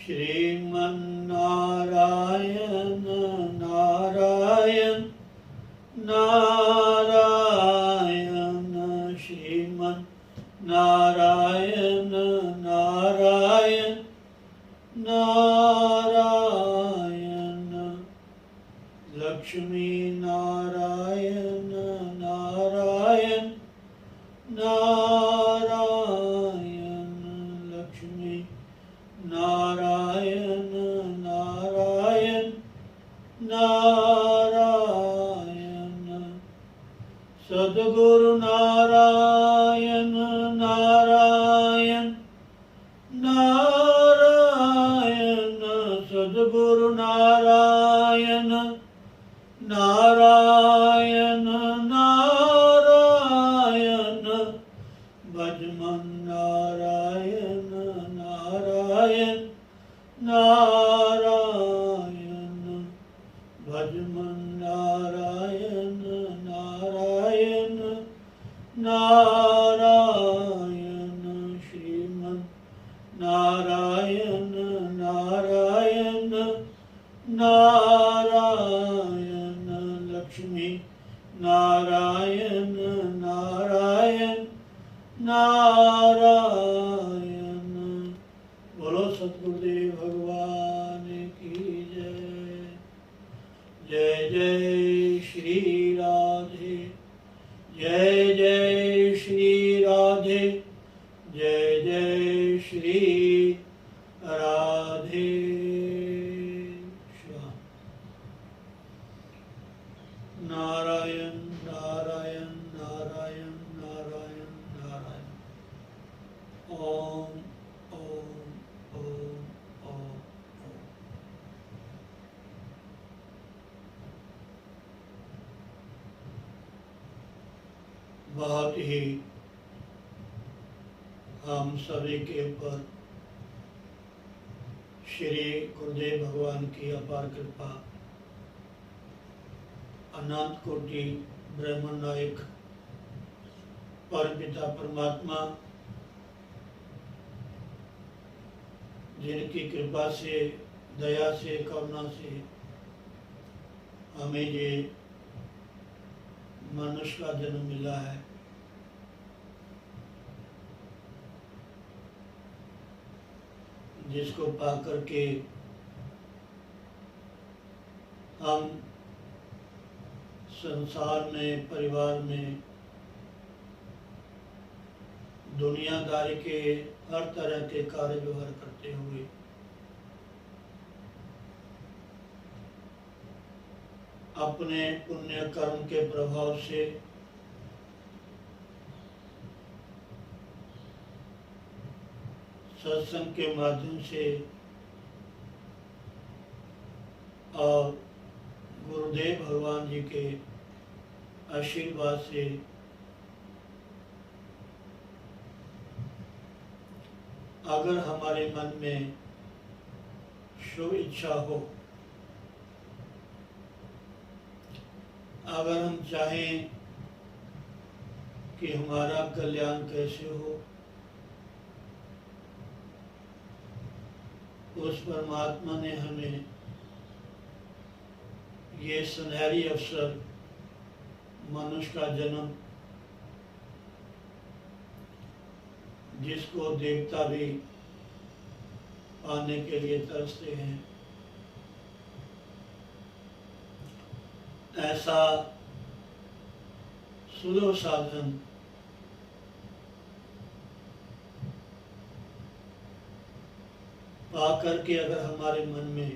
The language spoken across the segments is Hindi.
श्रीमन्नारायण नारायण नारायण श्रीमन्नारायण नारायण नारायण लक्ष्मी नारायण नारायण नारायण लक्ष्मी नारायण नारायण नारायण सद्गुरु नारायण नारायण नारायण सद्गुरु नारायण नारायण नारायण भजमन नारायण नारायण नारायण भजमन नारायण नारायण नारायण श्रीमन नारायण नारायण नारायण लक्ष्मी नारायण नारायण नारायण। बोलो सतगुरुदेव भगवान की जय। जय जय श्री राधे, जय जय श्री राधे, जय जय श्री राधे श्याम। नारायण नारायण नारायण नारायण नारायण। ओम ओम ओम ओम। बहुत ही हम सभी के ऊपर श्री गुरुदेव भगवान की अपार कृपा, अनंत कोटि ब्रह्म नायक परमपिता परमात्मा जिनकी कृपा से, दया से, करुणा से हमें ये मनुष्य का जन्म मिला है। जिसको पा करके हम संसार में, परिवार में, दुनियादारी के हर तरह के कार्य व्यवहार करते हुए अपने पुण्य कर्म के प्रभाव से सत्संग के माध्यम से और गुरुदेव भगवान जी के आशीर्वाद से अगर हमारे मन में शुभ इच्छा हो, अगर हम चाहें कि हमारा कल्याण कैसे हो, उस परमात्मा ने हमें ये सुनहरी अवसर, मनुष्य का जन्म, जिसको देवता भी पाने के लिए तरसते हैं, ऐसा सुलभ साधन पा करके अगर हमारे मन में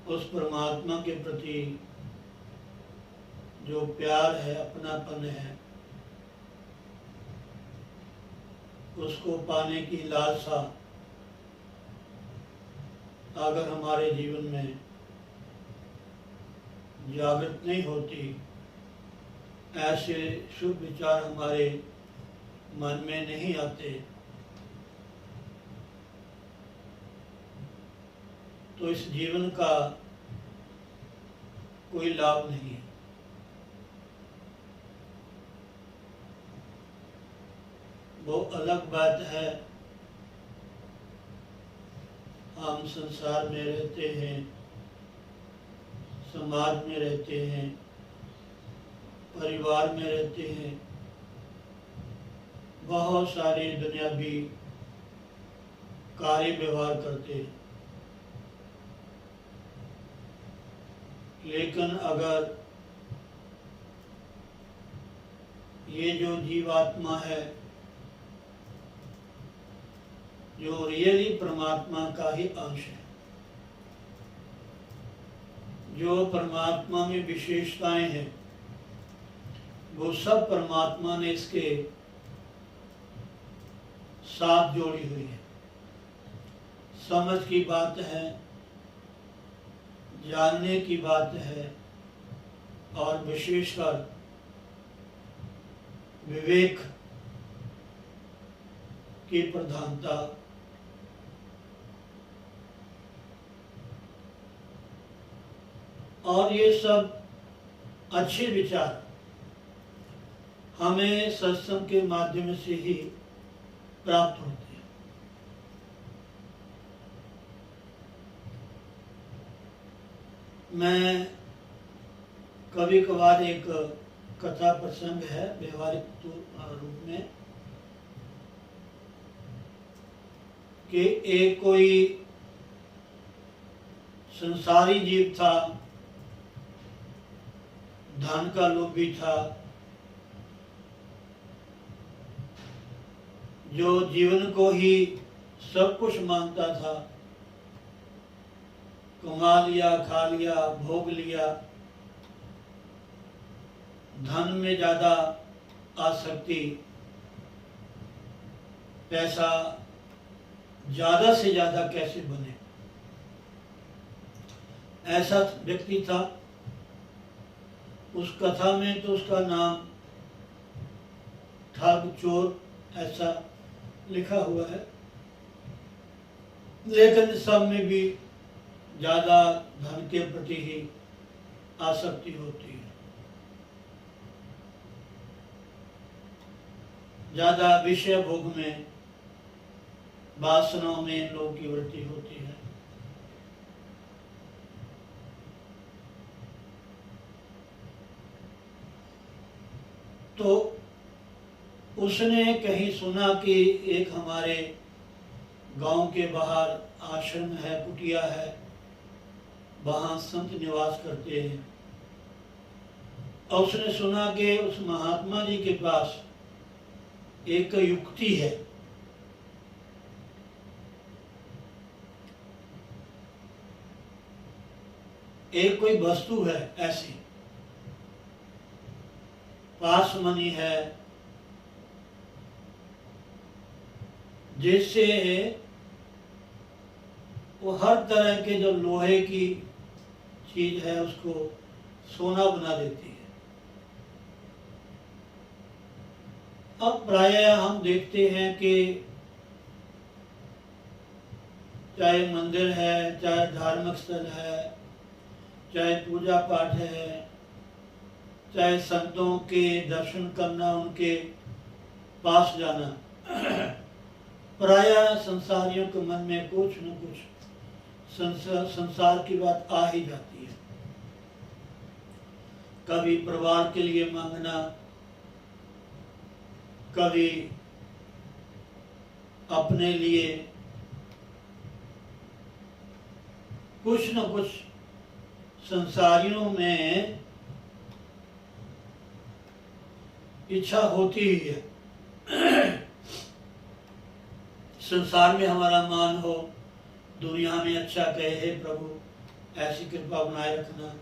उस परमात्मा के प्रति जो प्यार है, अपनापन है, उसको पाने की लालसा अगर हमारे जीवन में जागृत नहीं होती, ऐसे शुभ विचार हमारे मन में नहीं आते, तो इस जीवन का कोई लाभ नहीं है। वो अलग बात है हम संसार में रहते हैं, समाज में रहते हैं, परिवार में रहते हैं, बहुत सारे दुनियावी कार्य व्यवहार करते हैं। लेकिन अगर ये जो जीवात्मा है, जो रियली परमात्मा का ही अंश है, जो परमात्मा में विशेषताएं हैं, वो सब परमात्मा ने इसके साथ जोड़ी हुई है। समझ की बात है, जानने की बात है, और विशेषकर विवेक की प्रधानता। और ये सब अच्छे विचार हमें सत्संग के माध्यम से ही प्राप्त होते हैं। मैं कभी कभार एक कथा प्रसंग है व्यवहारिक रूप में कि एक कोई संसारी जीव था, धन का लोभी था, जो जीवन को ही सब कुछ मानता था। कमा लिया, खा लिया, भोग लिया, धन में ज़्यादा आसक्ति, पैसा ज़्यादा से ज़्यादा कैसे बने, ऐसा व्यक्ति था। उस कथा में तो उसका नाम ठग, चोर ऐसा लिखा हुआ है, लेकिन सब में भी ज़्यादा धन के प्रति ही आसक्ति होती है, ज़्यादा विषय भोग में, वासनाओं में इन लोगों की वृत्ति होती है। तो उसने कहीं सुना कि एक हमारे गांव के बाहर आश्रम है, कुटिया है, वहाँ संत निवास करते हैं। और उसने सुना कि उस महात्मा जी के पास एक युक्ति है, एक कोई वस्तु है ऐसी, पासमनी है, जिससे वो हर तरह के जो लोहे की चीज है उसको सोना बना देती है। अब प्रायः हम देखते हैं कि चाहे मंदिर है, चाहे धार्मिक स्थल है, चाहे पूजा पाठ है, चाहे संतों के दर्शन करना, उनके पास जाना, प्रायः संसारियों के मन में कुछ न कुछ संसार की बात आ ही जाती है। कभी परिवार के लिए मांगना, कभी अपने लिए, कुछ न कुछ संसारियों में इच्छा होती ही है। संसार में हमारा मान हो, दुनिया में अच्छा कहे, हे प्रभु ऐसी कृपा बनाए रखना,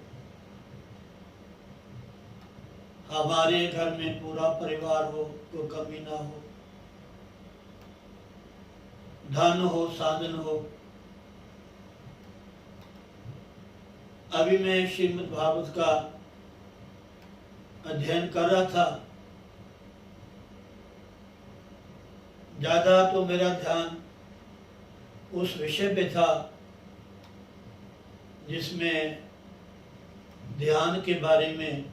हमारे घर में पूरा परिवार हो, कोई कमी ना हो, धन हो, साधन हो। अभी मैं श्रीमद् भागवत का अध्ययन कर रहा था। ज़्यादा तो मेरा ध्यान उस विषय पे था जिसमें ध्यान के बारे में,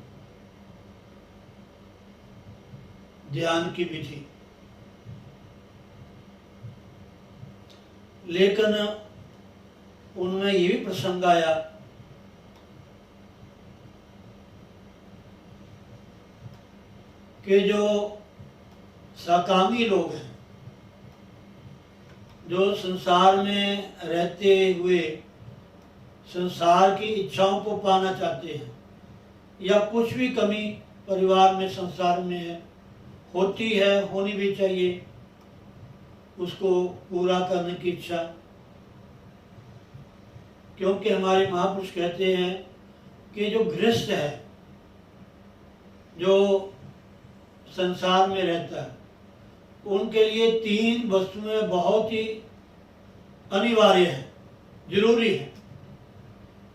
ध्यान की विधि। लेकिन उनमें ये भी प्रसंग आया कि जो सकामी लोग हैं, जो संसार में रहते हुए संसार की इच्छाओं को पाना चाहते हैं, या कुछ भी कमी परिवार में संसार में है, होती है, होनी भी चाहिए, उसको पूरा करने की इच्छा। क्योंकि हमारे महापुरुष कहते हैं कि जो गृहस्थ है, जो संसार में रहता है, उनके लिए 3 वस्तुएं बहुत ही अनिवार्य है, जरूरी है।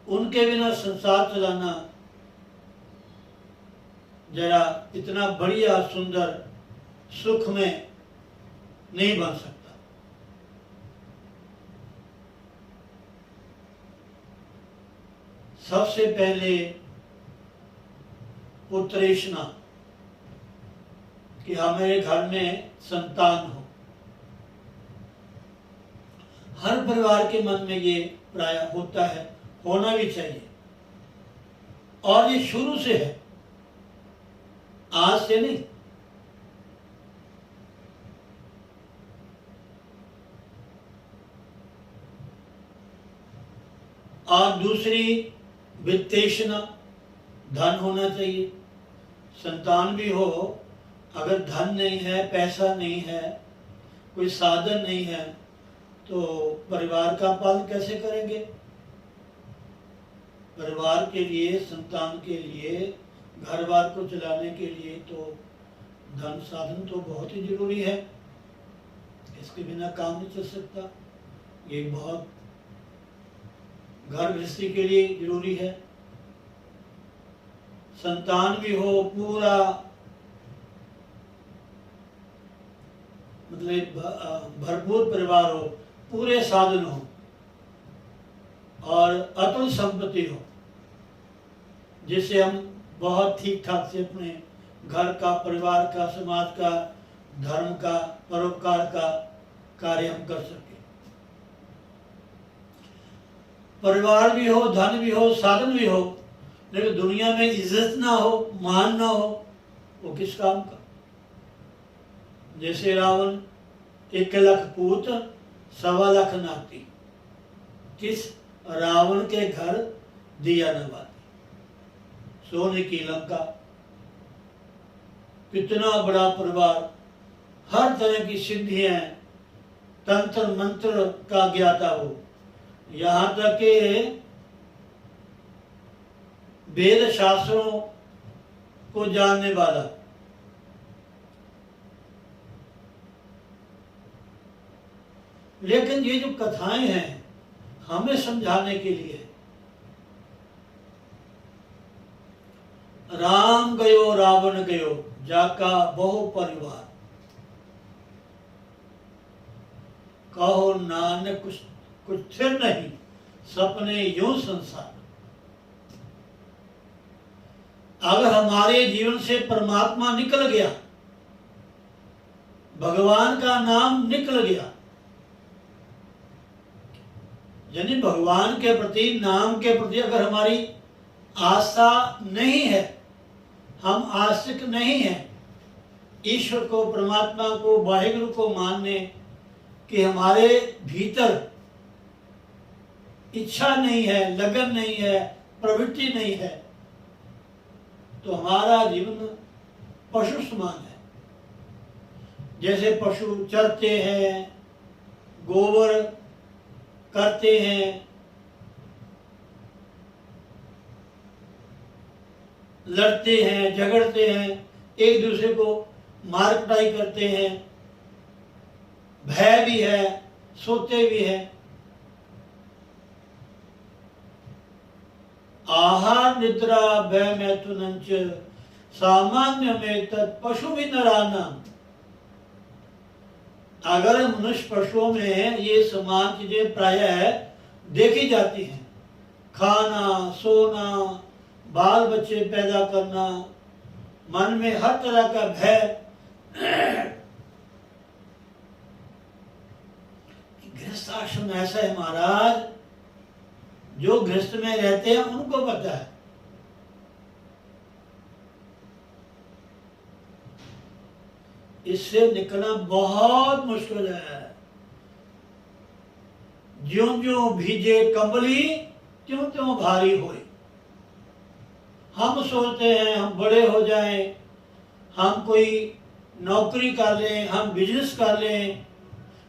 उनके बिना संसार चलाना जरा इतना बढ़िया सुंदर सुख में नहीं बन सकता। सबसे पहले पुत्रेषणा, कि हमारे घर में संतान हो। हर परिवार के मन में ये प्राय होता है, होना भी चाहिए, और ये शुरू से है, आज से नहीं। और दूसरी वित्तेषणा, धन होना चाहिए। संतान भी हो, अगर धन नहीं है, पैसा नहीं है, कोई साधन नहीं है, तो परिवार का पालन कैसे करेंगे? परिवार के लिए, संतान के लिए, घर बार को चलाने के लिए तो धन साधन तो बहुत ही जरूरी है। इसके बिना काम नहीं चल सकता। ये बहुत घर गृहस्थी के लिए जरूरी है। संतान भी हो, पूरा मतलब भरपूर परिवार हो, पूरे साधन हो और अतुल संपत्ति हो, जिससे हम बहुत ठीक ठाक से अपने घर का, परिवार का, समाज का, धर्म का, परोपकार का कार्य हम कर सके। परिवार भी हो, धन भी हो, साधन भी हो, लेकिन दुनिया में इज्जत ना हो, मान ना हो, वो किस काम का? जैसे रावण 1 लाख पूत 1.25 लाख नाती, किस रावण के घर दिया न बाती, सोने की लंका। कितना बड़ा परिवार, हर तरह की सिद्धियां, तंत्र मंत्र का ज्ञाता हो, यहाँ तक कि वेद शास्त्रों को जानने वाला। लेकिन ये जो कथाएं हैं हमें समझाने के लिए, राम गयो रावण गयो, जाका बहु परिवार, कहो नानक कुछ स्थिर नहीं, सपने यूं संसार। अगर हमारे जीवन से परमात्मा निकल गया, भगवान का नाम निकल गया, यानी भगवान के प्रति, नाम के प्रति अगर हमारी आस्था नहीं है, हम आस्तिक नहीं हैं ईश्वर को, परमात्मा को, वाहिगुरु को मानने कि हमारे भीतर इच्छा नहीं है, लगन नहीं है, प्रवृत्ति नहीं है, तो हमारा जीवन पशु समान है। जैसे पशु चरते हैं, गोबर करते हैं, लड़ते हैं, झगड़ते हैं, एक दूसरे को मार कुटाई करते हैं, भय भी है, सोते भी हैं। आहार निद्रा भय मैथुनंच सामान्य में तत्पशु भी नराना। अगर मनुष्य पशुओं में ये समान चीजें प्रायः देखी जाती हैं, खाना, सोना, बाल बच्चे पैदा करना, मन में हर तरह का भय, गृहस्थ आश्रम ऐसा है महाराज जो गृहस्थ में रहते हैं उनको पता है। इससे निकलना बहुत मुश्किल है। ज्यों ज्यों भीजे कंबली त्यों त्यों भारी होए। हम सोचते हैं हम बड़े हो जाएं, हम कोई नौकरी कर लें, हम बिजनेस कर लें,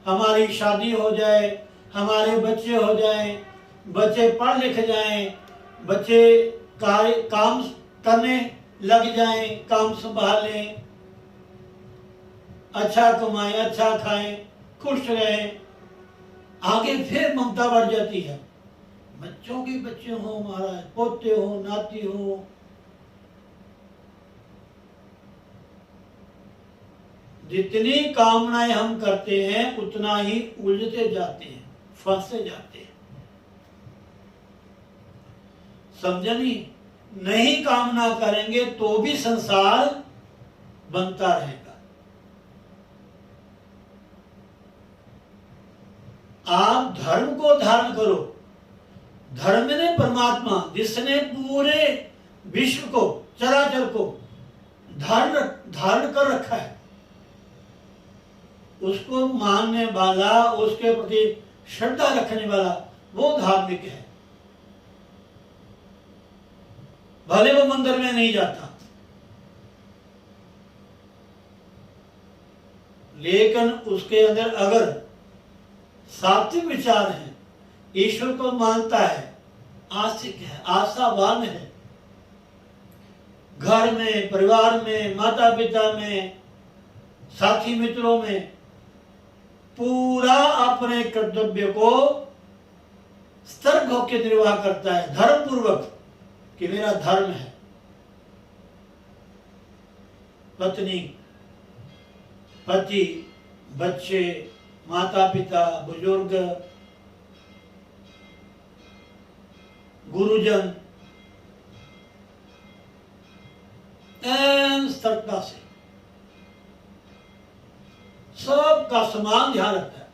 हमारी शादी हो जाए, हमारे बच्चे हो जाएं, बच्चे पढ़ लिख जाएं, बच्चे काम करने लग जाएं, काम संभालें, अच्छा कमाएं, अच्छा खाएं, खुश रहें। आगे फिर ममता बढ़ जाती है। बच्चों के बच्चे हो, महाराज पोते हो, नाती हो, जितनी कामनाएं हम करते हैं उतना ही उलझते जाते हैं, फंसते जाते हैं। समझा नहीं? नहीं कामना करेंगे तो भी संसार बनता रहेगा। आप धर्म को धारण करो। धर्म ने परमात्मा जिसने पूरे विश्व को, चराचर को धारण कर रखा है, उसको मानने वाला, उसके प्रति श्रद्धा रखने वाला, वो धार्मिक है। भले वो मंदिर में नहीं जाता, लेकिन उसके अंदर अगर सात्विक विचार है, ईश्वर को मानता है, आस्तिक है, आशावान है, घर में, परिवार में, माता पिता में, साथी मित्रों में पूरा अपने कर्तव्य को सतर्क होकर निर्वाह करता है, धर्म पूर्वक, कि मेरा धर्म है। पत्नी, पति, बच्चे, माता पिता, बुजुर्ग, गुरुजन, सतर्कता से सबका समान ध्यान रखता है।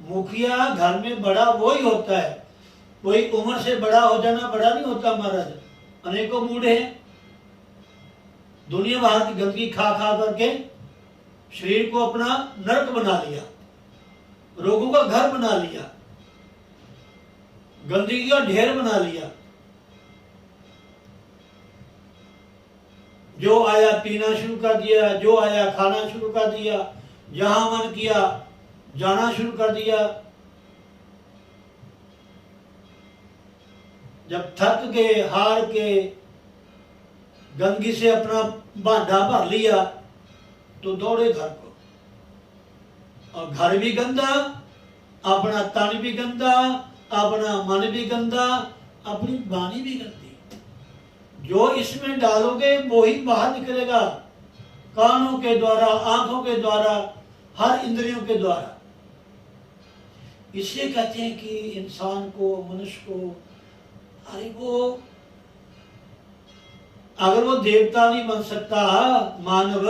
मुखिया घर में बड़ा वो ही होता है, कोई उम्र से बड़ा हो जाना बड़ा नहीं होता महाराज। अनेकों बूढ़े हैं, दुनिया भर की गंदगी खा खा करके शरीर को अपना नरक बना लिया, रोगों का घर बना लिया, गंदगी का ढेर बना लिया। जो आया पीना शुरू कर दिया, जो आया खाना शुरू कर दिया, जहां मन किया जाना शुरू कर दिया। जब थक के, हार के, गंदगी से अपना भांडा भर लिया तो दौड़े घर को, और घर भी गंदा, अपना तन भी गंदा, अपना मन भी गंदा, अपनी वाणी भी गंदी। जो इसमें डालोगे वो ही बाहर निकलेगा, कानों के द्वारा, आंखों के द्वारा, हर इंद्रियों के द्वारा। इससे कहते हैं कि इंसान को, मनुष्य को, अरे वो अगर वो देवता नहीं बन सकता मानव,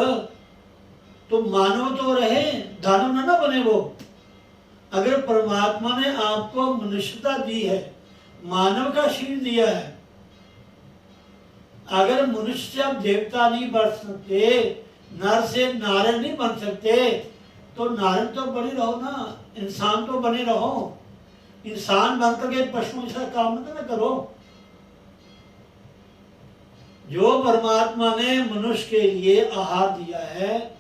तो मानव तो रहे, दानव ना बने वो। अगर परमात्मा ने आपको मनुष्यता दी है, मानव का शरीर दिया है, अगर मनुष्य से आप देवता नहीं बन सकते, नर से नारायण नहीं बन सकते, तो नारायण तो बने रहो ना, इंसान तो बने रहो। इंसान बनकर के पशुओं से काम न करो। जो परमात्मा ने मनुष्य के लिए आहार दिया है,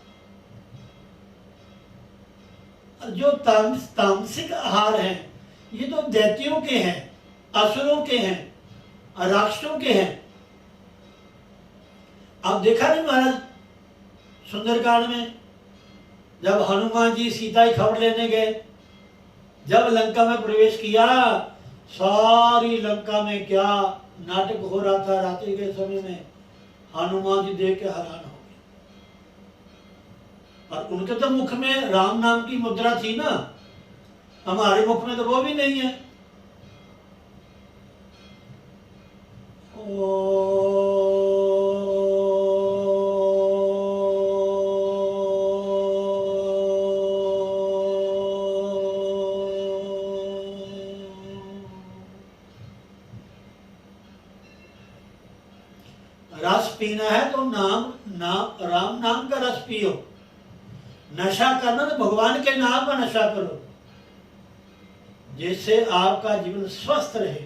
जो तामसिक आहार है, ये तो दैत्यों के हैं, असुरों के हैं, राक्षसों के हैं। आप देखा नहीं महाराज सुंदरकांड में, जब हनुमान जी सीता की खबर लेने गए, जब लंका में प्रवेश किया, सारी लंका में क्या नाटक हो रहा था रात्रि के समय में, हनुमान जी देख के हैरान हो गए। और उनके तो मुख में राम नाम की मुद्रा थी ना, हमारे मुख में तो वो भी नहीं है। पीना है तो राम नाम का रस पियो। नशा करना तो भगवान के नाम का नशा करो, जिससे आपका जीवन स्वस्थ रहे,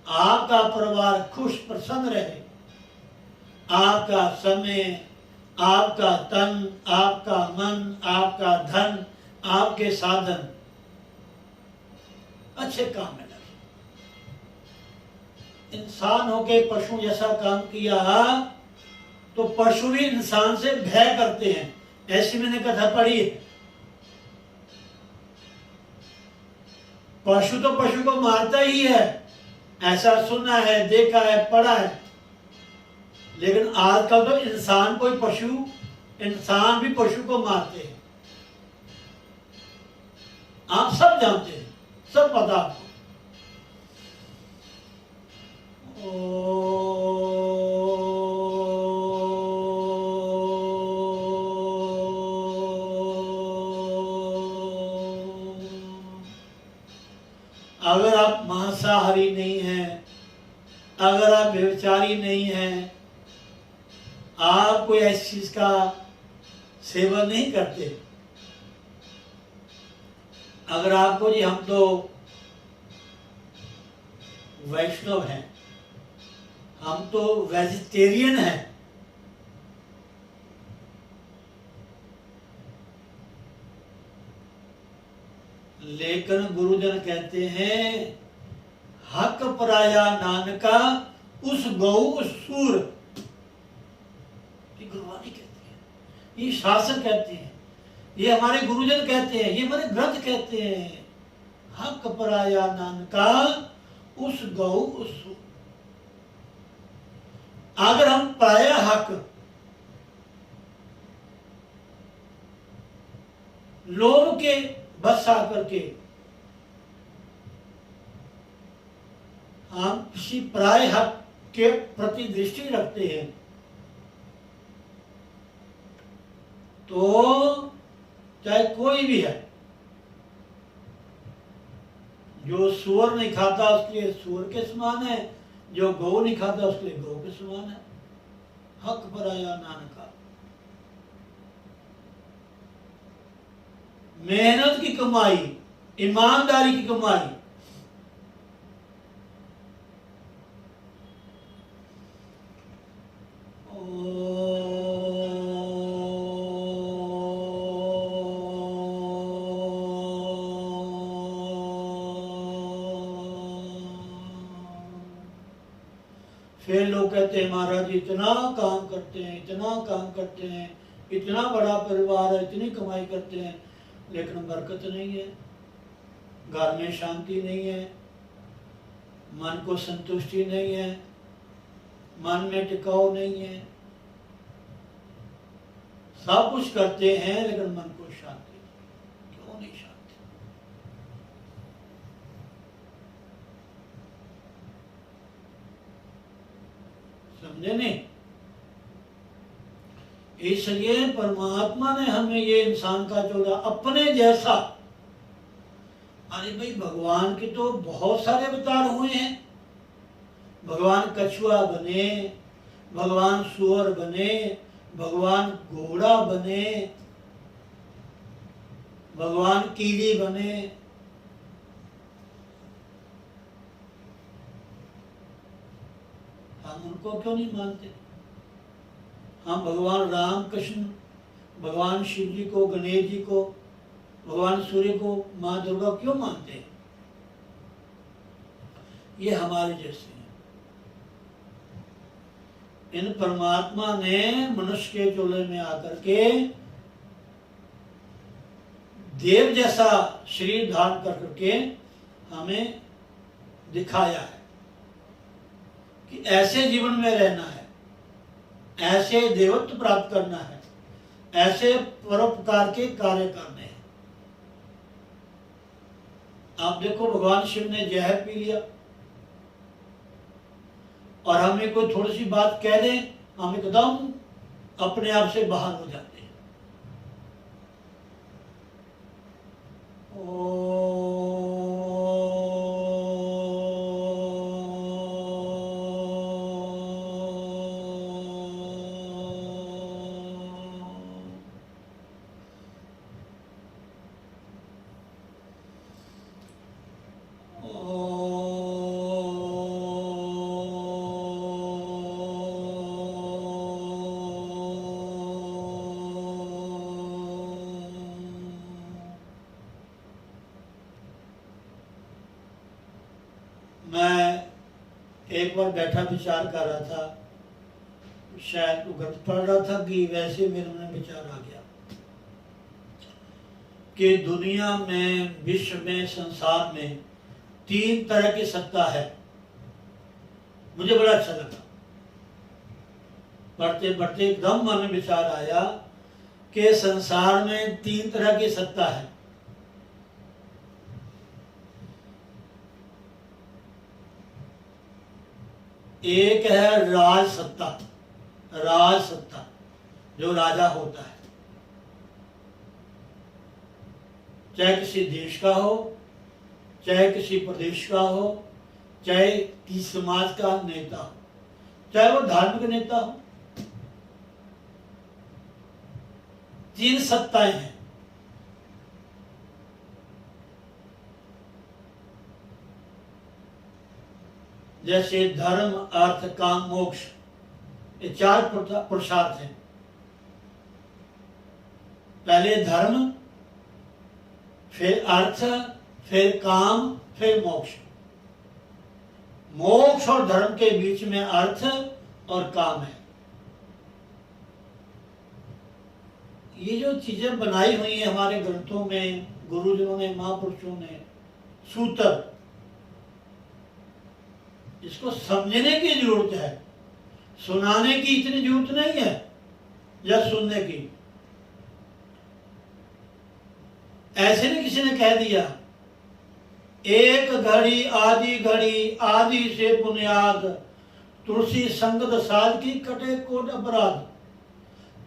आपका परिवार खुश प्रसन्न रहे, आपका समय, आपका तन, आपका मन, आपका धन, आपके साधन अच्छे काम में लगे। इंसान होके पशु जैसा काम किया तो पशु भी इंसान से भय करते हैं, ऐसी मैंने कथा पढ़ी है। पशु तो पशु को मारता ही है, ऐसा सुना है, देखा है, पढ़ा है। लेकिन आजकल तो इंसान भी पशु को मारते हैं। आप सब जानते हैं, सब पता आपको। अगर आप मांसाहारी नहीं हैं, अगर आप व्यभिचारी नहीं हैं, आप कोई ऐसी चीज का सेवन नहीं करते, अगर आपको जी हम तो वैष्णव हैं, हम तो वेजिटेरियन हैं, लेकिन गुरुजन कहते हैं हक पराया नानका उस गौ उस सूर। ये गुरुवाणी कहती है, ये शास्त्र कहते हैं, ये हमारे गुरुजन कहते हैं, ये हमारे ग्रंथ कहते हैं। हक पराया नानका उस गौ उस सूर। अगर हम पराया हक लोगों के बस आकर के हम किसी पराय हक के प्रति दृष्टि रखते हैं तो चाहे कोई भी है, जो सूअर नहीं खाता उसके लिए सूअर के समान है, जो गौ नहीं खाता उसके लिए गौ के समान है। हक पराया नानका। मेहनत की कमाई, ईमानदारी की कमाई, फिर लोग कहते हैं महाराज इतना काम करते हैं, इतना काम करते हैं, इतना बड़ा परिवार है, इतनी कमाई करते हैं, लेकिन बरकत नहीं है, घर में शांति नहीं है, मन को संतुष्टि नहीं है, मन में टिकाव नहीं है। सब कुछ करते हैं लेकिन मन को शांति क्यों नहीं? शांति समझे नहीं? इसलिए परमात्मा ने हमें ये इंसान का चोला अपने जैसा। अरे भाई भगवान के तो बहुत सारे अवतार हुए हैं। भगवान कछुआ बने, भगवान सुअर बने, भगवान घोड़ा बने, भगवान कीली बने। हम उनको क्यों नहीं मानते? हम भगवान राम कृष्ण, भगवान शिव जी को, गणेश जी को, भगवान सूर्य को, माँ दुर्गा क्यों मानते हैं? ये हमारे जैसे हैं। इन परमात्मा ने मनुष्य के चोले में आकर के देव जैसा शरीर धारण कर करके हमें दिखाया है कि ऐसे जीवन में रहना है, ऐसे देवत्व प्राप्त करना है, ऐसे परोपकार के कार्य करने हैं। आप देखो भगवान शिव ने जहर पी लिया और हमें कोई थोड़ी सी बात कह दें, हम एकदम अपने आप से बाहर हो जाते हैं। मैं एक बार बैठा विचार कर रहा था, शायद गलत पढ़ रहा था कि वैसे मेरे मन में विचार आ गया कि दुनिया में, विश्व में, संसार में 3 तरह की सत्ता है। मुझे बड़ा अच्छा लगा, पढ़ते पढ़ते एकदम मन में विचार आया कि संसार में 3 तरह की सत्ता है। एक है राज सत्ता, राज सत्ता जो राजा होता है, चाहे किसी देश का हो, चाहे किसी प्रदेश का हो, चाहे किसी समाज का नेता हो, चाहे वो धार्मिक नेता हो। 3 सत्ताएं हैं। जैसे धर्म, अर्थ, काम, मोक्ष, ये 4 पुरुषार्थ हैं। पहले धर्म, फिर अर्थ, फिर काम, फिर मोक्ष। मोक्ष और धर्म के बीच में अर्थ और काम है। ये जो चीजें बनाई हुई हैं हमारे ग्रंथों में, गुरुजनों ने, महापुरुषों ने, सूत्र, इसको समझने की जरूरत है। सुनाने की इतनी जरूरत नहीं है या सुनने की। ऐसे नहीं किसी ने कह दिया, एक घड़ी आदि घड़ी, आदि से बुनियाद, तुलसी संगत साध की कटे कोट अपराध,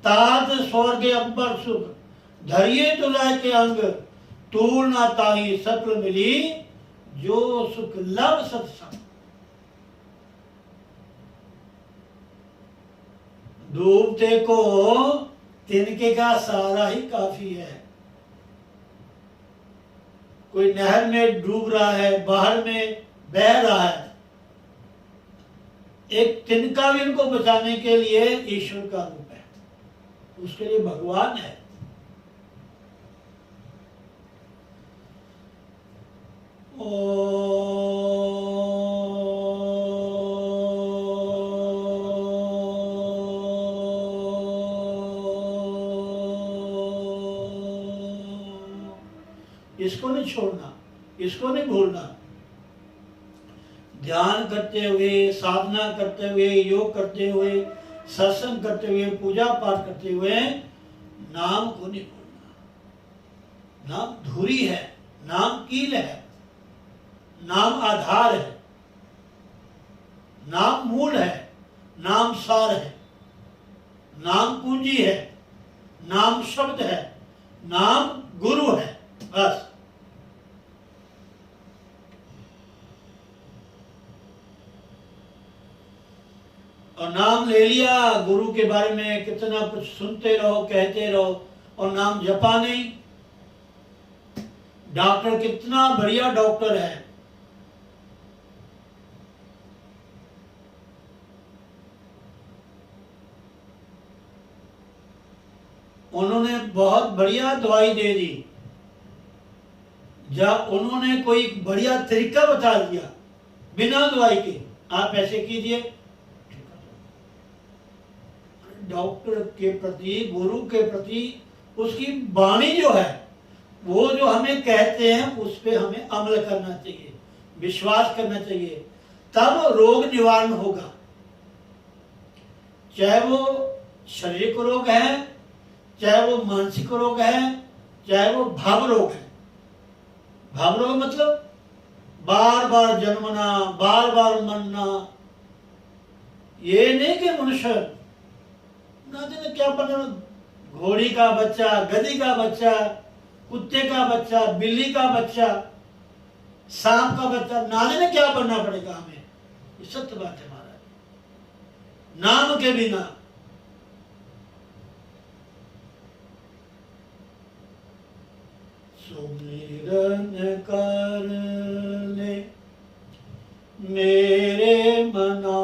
तात स्वर्ग अंबर सुख, धरिये तुलाय के अंग, तूल ना ताही सत्व मिली, जो सुख लव सत्संग। डूबते को तिनके का सहारा ही काफी है। कोई नहर में डूब रहा है, बाहर में बह रहा है, एक तिनका भी उनको बचाने के लिए ईश्वर का रूप है, उसके लिए भगवान है। इसको नहीं छोड़ना, इसको नहीं भूलना। ध्यान करते हुए, साधना करते हुए, योग करते हुए, सत्संग करते हुए, पूजा पाठ करते हुए नाम को नहीं भूलना। नाम धुरी है, नाम कील है, नाम आधार है, नाम मूल है, नाम सार है, नाम पूंजी है, नाम शब्द है, नाम गुरु है। बस और नाम ले लिया, गुरु के बारे में कितना कुछ सुनते रहो, कहते रहो, और नाम जपा नहीं। डॉक्टर कितना बढ़िया डॉक्टर है, उन्होंने बहुत बढ़िया दवाई दे दी, जब उन्होंने कोई बढ़िया तरीका बता दिया बिना दवाई के, आप ऐसे कीजिए। डॉक्टर के प्रति, गुरु के प्रति उसकी वाणी जो है, वो जो हमें कहते हैं उस पे हमें अमल करना चाहिए, विश्वास करना चाहिए, तब रोग निवारण होगा। चाहे वो शारीरिक रोग है, चाहे वो मानसिक रोग है, चाहे वो भाव रोग है। भाव रोग मतलब बार बार जन्मना, बार बार मरना। ये नहीं कि मनुष्य ना जाने क्या बना, घोड़ी का बच्चा, गधी का बच्चा, कुत्ते का बच्चा, बिल्ली का बच्चा, सांप का बच्चा, ना जाने क्या बनना पड़ेगा हमें। ये सत्य बात है महाराज। नाम के बिना सुमिरन कर ले मेरे मना,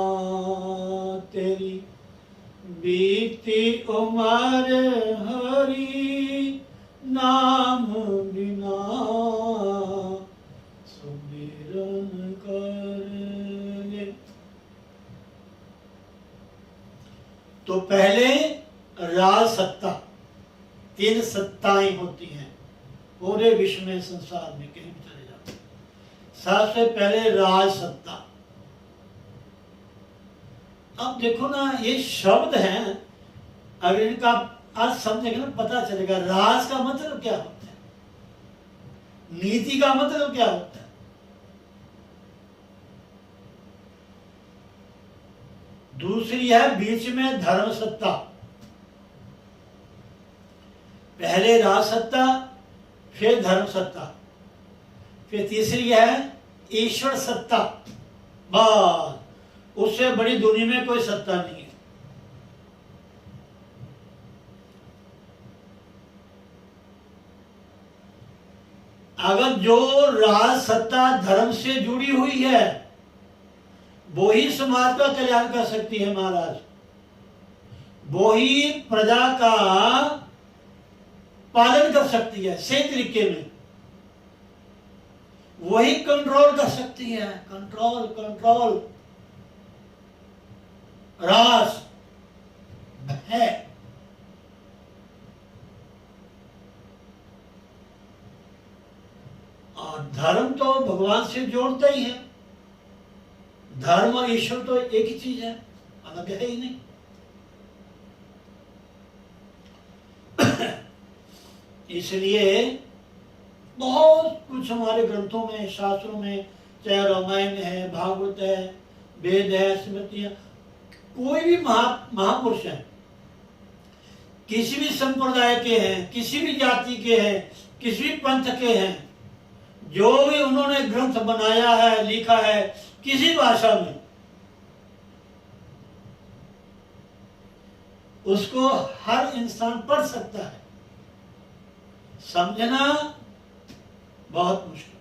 तेरी बीती उमर हरि नाम बिना, सुमिरन कर पहले राज सत्ता, 3 सत्ताएं होती हैं पूरे विश्व में, संसार में कहीं भी चले जाओ। सबसे पहले राज सत्ता। अब देखो ना, ये शब्द हैं, अगर इनका आज समझेंगे ना पता चलेगा राज का मतलब क्या होता है, नीति का मतलब क्या होता है। दूसरी है बीच में धर्म सत्ता। पहले राज सत्ता, फिर धर्म सत्ता, फिर तीसरी है ईश्वर सत्ता। बस, उससे बड़ी दुनिया में कोई सत्ता नहीं है। अगर जो राज सत्ता धर्म से जुड़ी हुई है वो ही समाज का कल्याण कर सकती है महाराज, वो ही प्रजा का पालन कर सकती है सही तरीके में, वही कंट्रोल कर सकती है। कंट्रोल राज है। और धर्म तो भगवान से जोड़ता ही है। धर्म और ईश्वर तो एक ही चीज है, अलग है ही नहीं। इसलिए बहुत कुछ हमारे ग्रंथों में, शास्त्रों में, चाहे रामायण है, भागवत है, वेद है, स्मृतियां, कोई भी महापुरुष है, किसी भी संप्रदाय के हैं, किसी भी जाति के हैं, किसी भी पंथ के हैं, जो भी उन्होंने ग्रंथ बनाया है, लिखा है किसी भाषा में, उसको हर इंसान पढ़ सकता है। समझना बहुत मुश्किल है।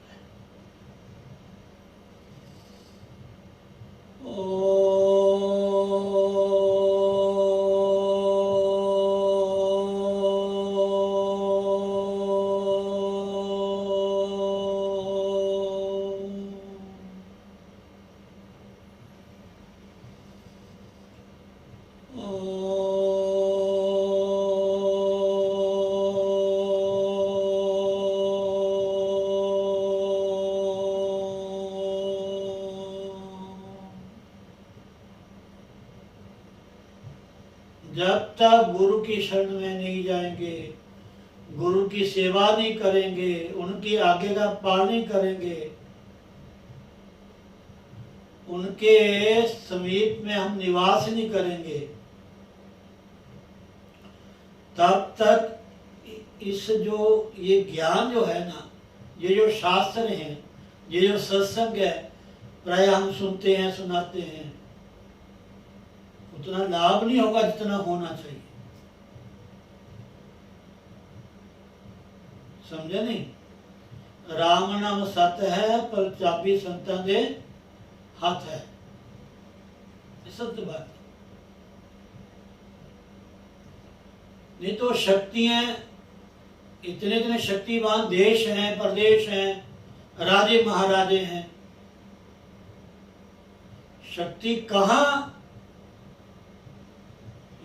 जब तक गुरु की शरण में नहीं जाएंगे, गुरु की सेवा नहीं करेंगे, उनकी आज्ञा का पालन नहीं करेंगे, उनके समीप में हम निवास नहीं करेंगे, तब तक इस जो ये ज्ञान जो है ना, ये जो शास्त्र हैं, ये जो सत्संग है, प्राय हम सुनते हैं, सुनाते हैं, उतना लाभ नहीं होगा जितना होना चाहिए। समझे नहीं? राम नाम सत है पर चाबी संतां दे हाथ है, सत्य बात। नहीं तो शक्तियां, इतने इतने शक्तिवान देश हैं, प्रदेश हैं, राजे महाराजे हैं, शक्ति कहाँ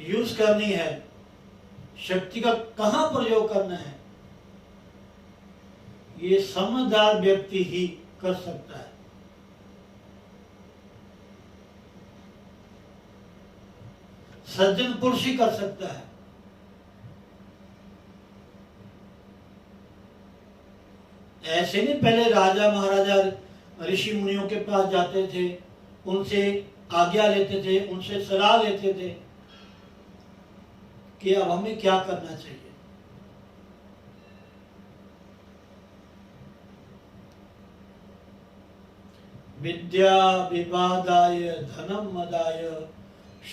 यूज करनी है, शक्ति का कहां प्रयोग करना है, ये समझदार व्यक्ति ही कर सकता है। सज्जन पुरुष ही कर सकता है। ऐसे नहीं पहले राजा महाराजा ऋषि मुनियों के पास जाते थे, उनसे आज्ञा लेते थे, उनसे सलाह लेते थे कि अब हमें क्या करना चाहिए। विद्या विवादाय धनम मदाय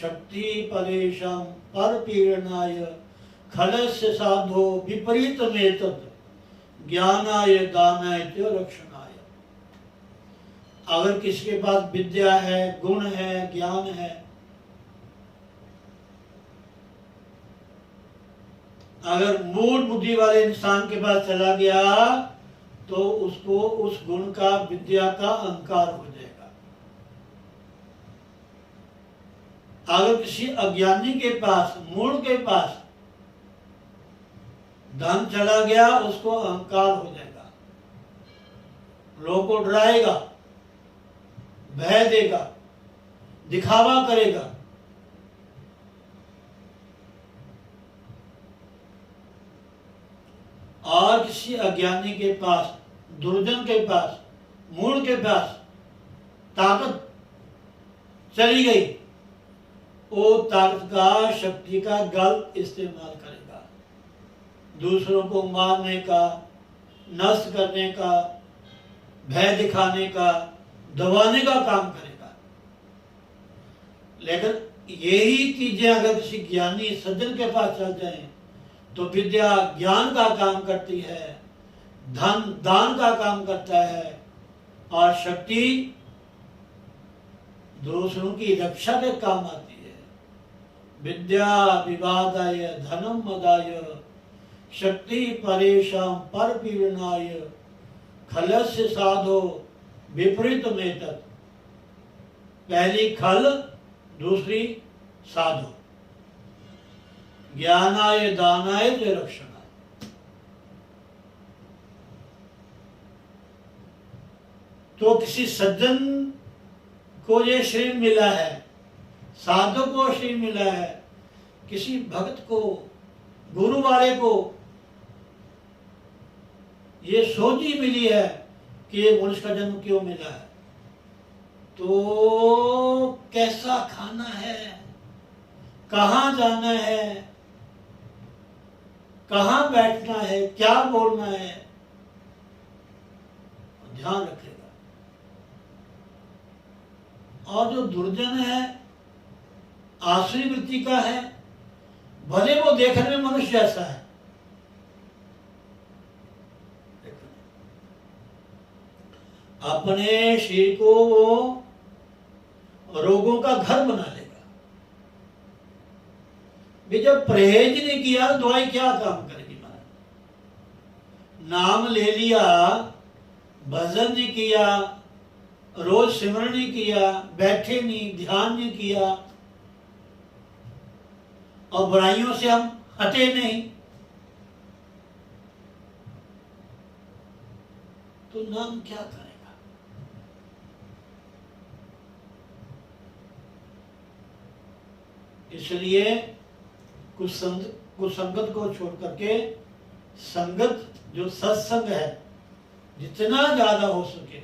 शक्ति परेशम पर पीड़नाय खलस्य साधो विपरीत मेतत् ज्ञानाय दानाय च रक्षणाय। अगर किसी के पास विद्या है, गुण है, ज्ञान है, अगर मूल बुद्धि वाले इंसान के पास चला गया तो उसको उस गुण का, विद्या का अहंकार हो जाएगा। अगर किसी अज्ञानी के पास, मूढ़ के पास धन चला गया, उसको अहंकार हो जाएगा, लोगों को डराएगा, भय देगा, दिखावा करेगा। और किसी अज्ञानी के पास, दुर्जन के पास, मूढ़ के पास ताकत चली गई, वो ताकत का, शक्ति का गलत इस्तेमाल करेगा, दूसरों को मारने का, नष्ट करने का, भय दिखाने का, दबाने का काम करेगा। लेकिन यही चीजें अगर किसी ज्ञानी सज्जन के पास चल जाएं तो विद्या ज्ञान का काम करती है, धन दान का काम करता है, और शक्ति दूसरों की रक्षा के काम आती है। विद्या विवादाय धनम मदाय शक्ति परेशान पर पीड़नाय खलस्य साधो विपरीत में तत्। पहली खल, दूसरी साधो। ज्ञानाय दानाय च रक्षणाय। तो किसी सज्जन को ये शरीर मिला है, साधु को शरीर मिला है, किसी भक्त को, गुरु वाले को ये सोच ही मिली है कि ये मनुष्य का जन्म क्यों मिला है, तो कैसा खाना है, कहाँ जाना है, कहाँ बैठना है, क्या बोलना है, ध्यान रखेगा। और जो दुर्जन है, आसुरी वृत्ति का है, भले वो देखने में मनुष्य जैसा है, अपने शरीर को वो रोगों का घर बना लेगा। भी जब परहेज नहीं किया तो दवाई क्या काम करेगी महाराज। नाम ले लिया, भजन नहीं किया, रोज सिमरण नहीं किया, बैठे नहीं, ध्यान नहीं किया, और बुराइयों से हम हटे नहीं, तो नाम क्या करेगा। इसलिए कुसंगत को छोड़ करके संगत, जो सत्संग है, जितना ज्यादा हो सके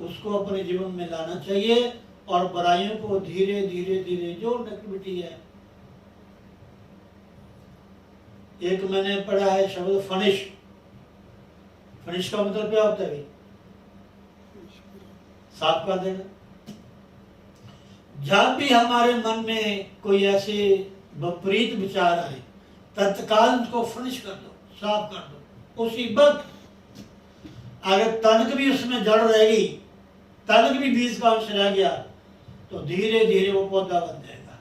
उसको अपने जीवन में लाना चाहिए, और बुराइयों को धीरे धीरे धीरे, जो नेगेटिविटी है, एक मैंने पढ़ा है शब्द फनिश। फनिश का मतलब क्या होता है? साफ कर देना। जब भी हमारे मन में कोई ऐसे विपरीत विचार आए, तत्काल उसको फिनिश कर दो, साफ कर दो। उसी वक्त अगर तनक भी उसमें जड़ रहेगी, तनक भी बीज का अंश रह गया, तो धीरे धीरे वो पौधा बन जाएगा।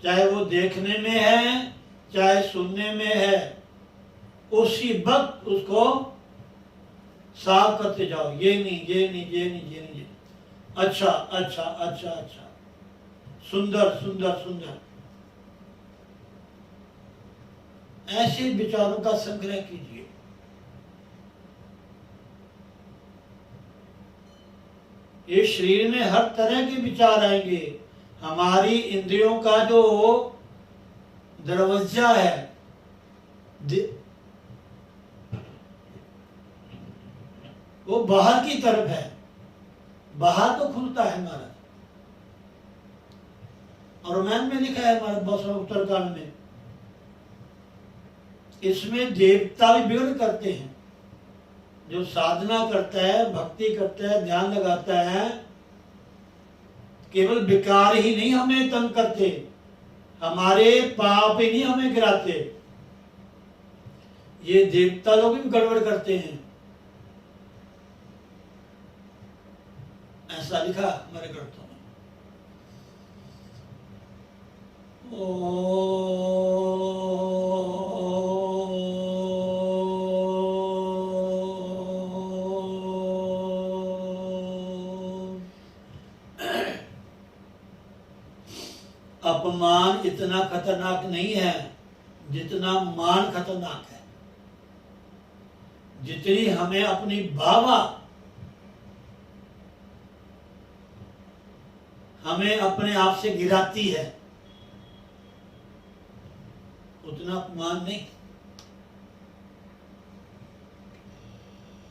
चाहे वो देखने में है, चाहे सुनने में है, उसी वक्त उसको साफ करते जाओ। ये नहीं, ये नहीं, ये नहीं, ये नहीं, अच्छा अच्छा अच्छा अच्छा, सुंदर सुंदर सुंदर, ऐसे विचारों का संग्रह कीजिए। ये शरीर में हर तरह के विचार आएंगे। हमारी इंद्रियों का जो दरवाजा है, वो बाहर की तरफ है, बाहर तो खुलता है हमारा। और रामायण में लिखा है हमारे बहुत उत्तरकांड में, इसमें देवता भी विघ्न करते हैं। जो साधना करता है, भक्ति करता है, ध्यान लगाता है, केवल विकार ही नहीं हमें तंग करते, हमारे पाप ही नहीं हमें गिराते, ये देवता लोग भी गड़बड़ करते हैं। ऐसा लिखा हमारे ग्रंथों में। ओ अपमान इतना खतरनाक नहीं है जितना मान खतरनाक है। जितनी हमें अपनी बाबा, हमें अपने आप से गिराती है, उतना अपमान नहीं।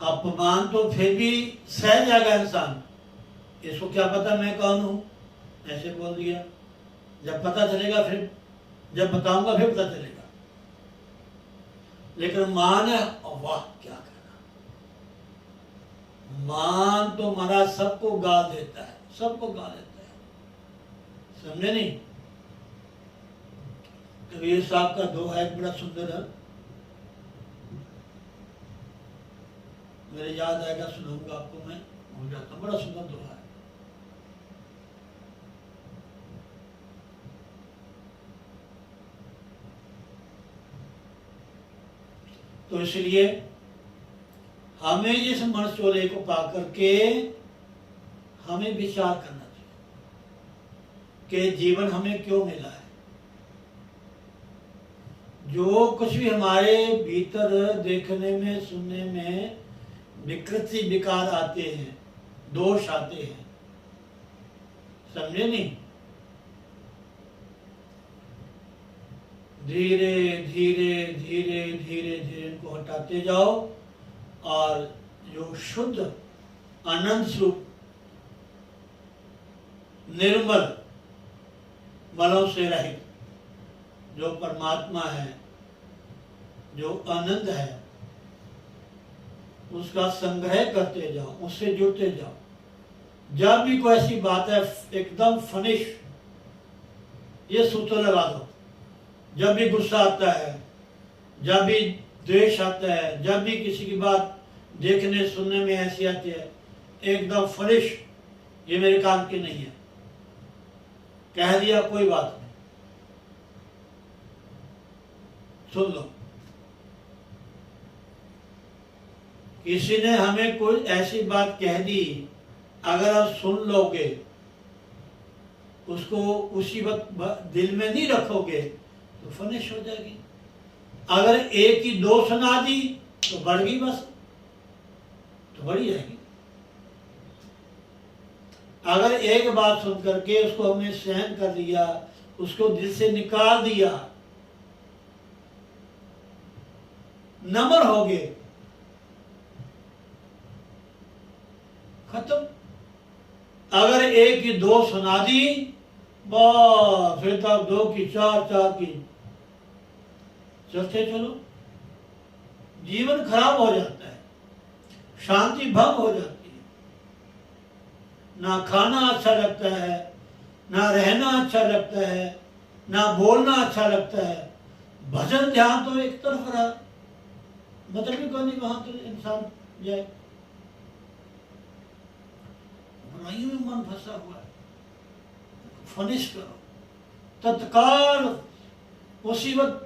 अपमान तो फिर भी सह जाएगा इंसान, इसको क्या पता मैं कौन हूं, ऐसे बोल दिया। जब पता चलेगा, फिर जब बताऊंगा फिर पता चलेगा। लेकिन मान है, वाह क्या कहना, मान तो महाराज सबको गा देता है, सबको गा देता है, समझे नहीं। कबीर साहब का दोहा एक बड़ा सुंदर है, मेरे याद आएगा सुनाऊंगा आपको, मैं भूल जाता हूं, बड़ा सुंदर दोहा है। तो इसलिए हमें इस मनचोले को पा करके हमें विचार करना चाहिए कि जीवन हमें क्यों मिला है। जो कुछ भी हमारे भीतर देखने में, सुनने में विकृति विकार आते हैं, दोष आते हैं, समझे नहीं। धीरे धीरे धीरे धीरे धीरे इनको हटाते जाओ और जो शुद्ध आनंद स्वरूप निर्मल मलों से रहित जो परमात्मा है, जो आनंद है, उसका संग्रह करते जाओ, उससे जुड़ते जाओ। जब भी कोई ऐसी बात है एकदम फिनिश, ये सूत्र लगा दो। जब भी गुस्सा आता है, जब भी द्वेष आता है, जब भी किसी की बात देखने सुनने में ऐसी आती है, एकदम फिनिश, ये मेरे काम की नहीं है, कह दिया कोई बात नहीं, सुन लो। किसी ने हमें कोई ऐसी बात कह दी, अगर आप सुन लोगे, उसको उसी वक्त दिल में नहीं रखोगे तो फिनिश हो जाएगी। अगर एक ही दो सुना दी तो बढ़ गई, बस तो बढ़ी जाएगी। अगर एक बात सुन करके उसको हमने सहन कर लिया, उसको दिल से निकाल दिया, नम्र हो गए, खत्म। अगर एक की दो सुना दी, बस फिर तब दो की चार, चार की, चलते चलो, जीवन खराब हो जाता है, शांति भंग हो जाती है, ना खाना अच्छा लगता है, ना रहना अच्छा लगता है, ना बोलना अच्छा लगता है। भजन ध्यान तो एक तरफ रहा, मतलब ही कोई नहीं वहां तो इंसान जाए, बुराइयों में मन फंसा हुआ है, फिनिश करो तत्काल, उसी वक्त।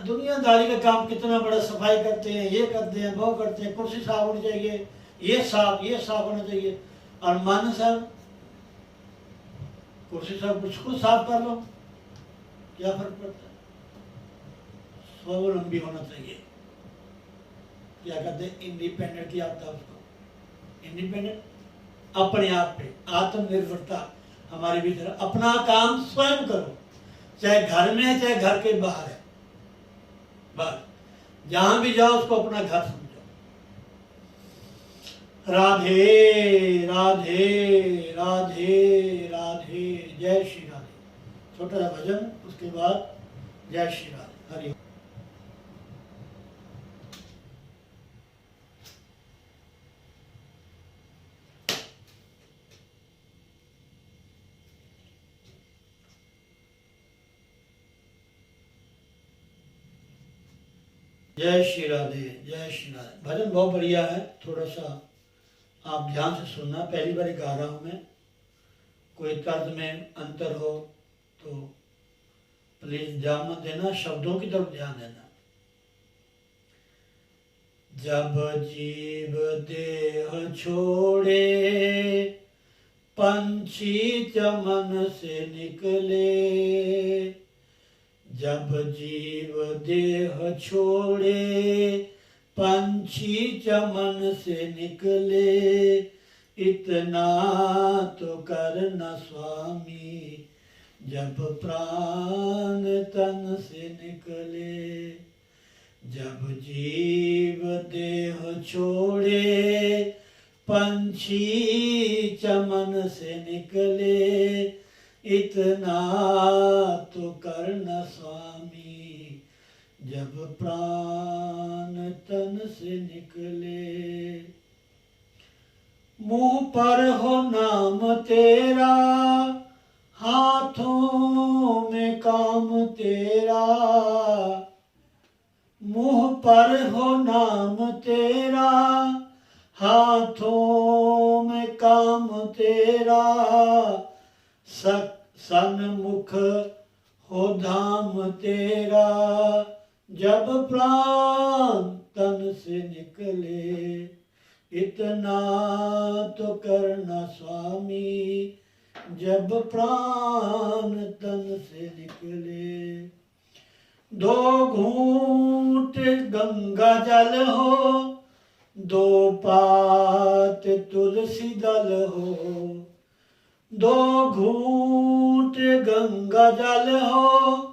दुनियादारी का काम कितना बड़ा, सफाई करते हैं, ये करते हैं, वो करते हैं, कुर्सी साफ होनी चाहिए, ये साफ होना चाहिए, और मन साहब कुर्सी साहब कुछ खुद साफ कर लो, क्या फर्क पड़ता है। स्वावलंबी होना चाहिए, क्या कहते हैं, इंडिपेंडेंट की आता है उसको, इंडिपेंडेंट, अपने आप पे आत्मनिर्भरता हमारे भीतर। अपना काम स्वयं करो, चाहे घर में है चाहे घर के बाहर है, बस जहां भी जाओ उसको अपना घर समझो। राधे राधे राधे राधे, जय श्री राधे। छोटा सा भजन, उसके बाद जय श्री राधे। हरि। जय श्री राधे, जय श्री राधे। भजन बहुत बढ़िया है, थोड़ा सा आप ध्यान से सुनना, पहली बार गा रहा हूँ मैं, कोई तर्ज में अंतर हो तो प्लीज ध्यान मत देना, शब्दों की तरफ ध्यान देना। जब जीव देह छोड़े पंछी चमन से निकले। जब जीव देह छोड़े पंछी चमन से निकले। इतना तो करना स्वामी जब प्राण तन से निकले। जब जीव देह छोड़े पंछी चमन से निकले। इतना तो करना स्वामी जब प्राण तन से निकले। मुँह पर हो नाम तेरा हाथों में काम तेरा। मुँह पर हो नाम तेरा हाथों में काम तेरा। सन्मुख हो धाम तेरा। जब प्राण तन से निकले। इतना तो करना स्वामी जब प्राण तन से निकले। दो घूंट गंगा जल हो दो पात तुलसी दल हो। दो घूंट गंगा जल हो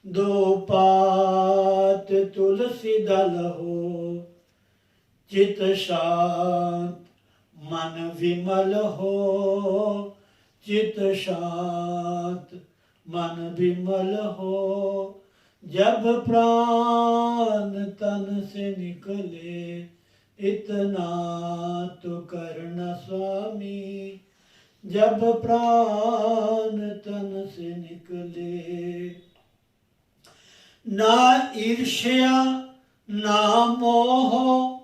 दो पात तुलसी दल हो। चित शांत मन विमल हो। चित शांत मन विमल हो। जब प्राण तन से निकले। इतना तो करना स्वामी जब प्राण तन से निकले। ना ईर्ष्या ना मोह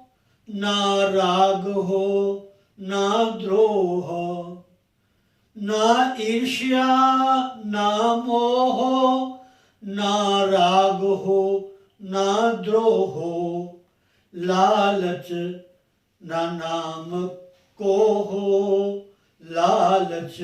ना राग हो ना द्रोह। ना ईर्ष्या ना मोह ना राग हो ना द्रोह। लालच ना नाम को हो। लालच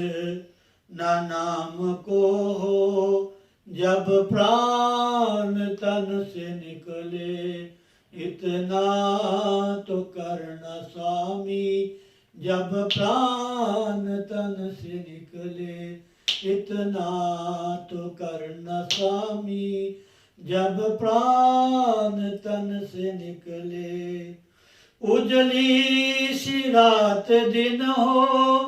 ना नाम को हो। जब प्राण तन से निकले। इतना तो करना स्वामी जब प्राण तन से निकले। इतना तो करना स्वामी जब प्राण तन से निकले। उजली सी रात दिन हो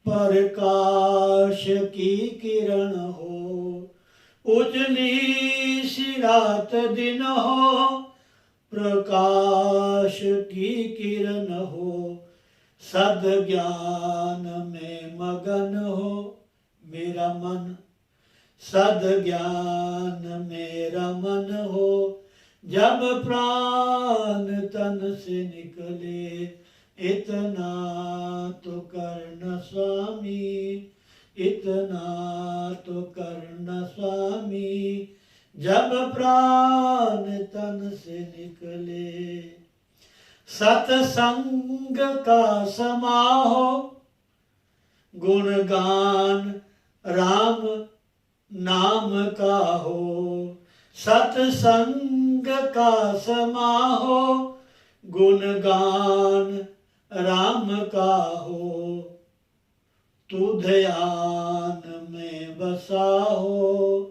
प्रकाश की किरण हो। उजली सी रात दिन हो प्रकाश की किरण हो। सद्ज्ञान में मगन हो मेरा मन। सद्ज्ञान मेरा मन हो। जब प्राण तन से निकले। इतना तो करना स्वामी। इतना तो करना स्वामी जब प्राण तन से निकले। सत्संग का समाहो गुणगान राम नाम का हो। सत्संग का समाहो गुणगान राम का हो। तू ध्यान में बसा हो।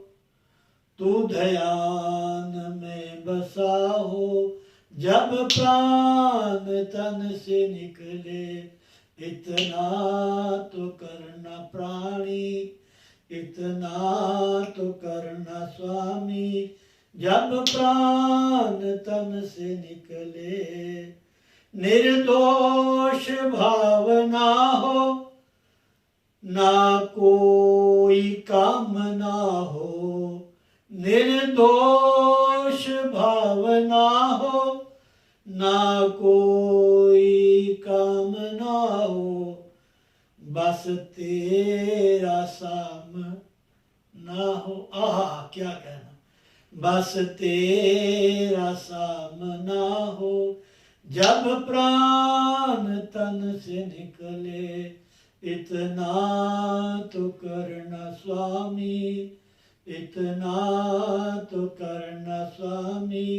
तू ध्यान में बसा हो। जब प्राण तन से निकले। इतना तो करना प्राणी। इतना तो करना स्वामी जब प्राण तन से निकले। निर्दोष भावना हो ना कोई कामना हो। निर्दोष भावना हो ना कोई कामना हो। बस तेरा सामना हो। आहा क्या कहना। बस तेरा सामना हो। जब प्राण तन से निकले। इतना तो करना स्वामी, इतना तो करना स्वामी,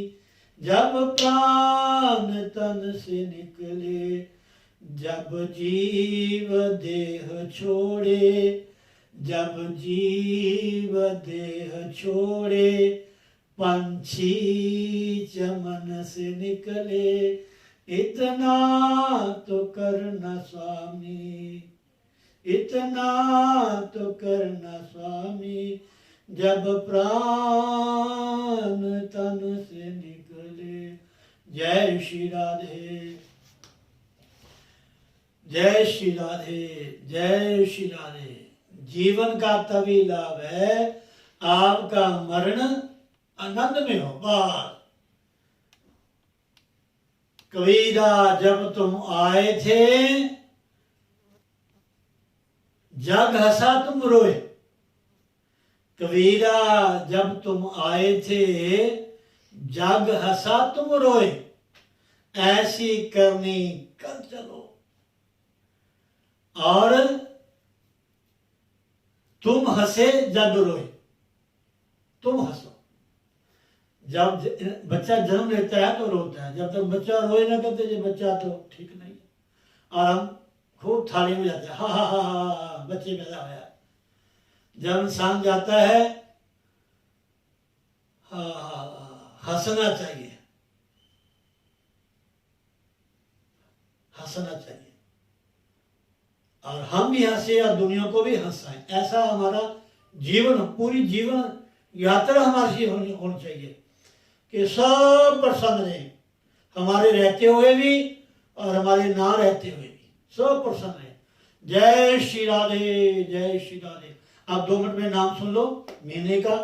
जब प्राण तन से निकले, जब जीव देह छोड़े, जब जीव देह छोड़े, पंछी चमन से निकले, इतना तो करना स्वामी, इतना तो करना स्वामी, जब प्राण तन से निकले। जय श्री राधे, जय श्री राधे, जय श्री राधे। जीवन का तभी लाभ है आपका मरण आनंद में हो। बस कबीरा जब तुम आए थे, जग हंसा तुम रोए। कबीरा जब तुम आए थे, जग हंसा तुम रोए, ऐसी करनी कर चलो। और तुम हंसे जग रोए, तुम हंसो। जब बच्चा जन्म लेता है तो रोता है, जब तक बच्चा रोए ना करते ये बच्चा तो ठीक नहीं है। और हम खूब थाली में जाते हैं, हा हा हा हा, बच्चे पैदा होया। जब इंसान जाता है, हंसना चाहिए, हंसना चाहिए। और हम भी हंसे और दुनिया को भी हंसाएं, ऐसा हमारा जीवन, पूरी जीवन यात्रा हमारी होनी चाहिए कि सब प्रसन्न रहे, हमारे रहते हुए भी और हमारे ना रहते हुए भी सब प्रसन्न रहे। जय श्री राधे, जय श्री राधे। आप 2 मिनट में नाम सुन लो महीने का।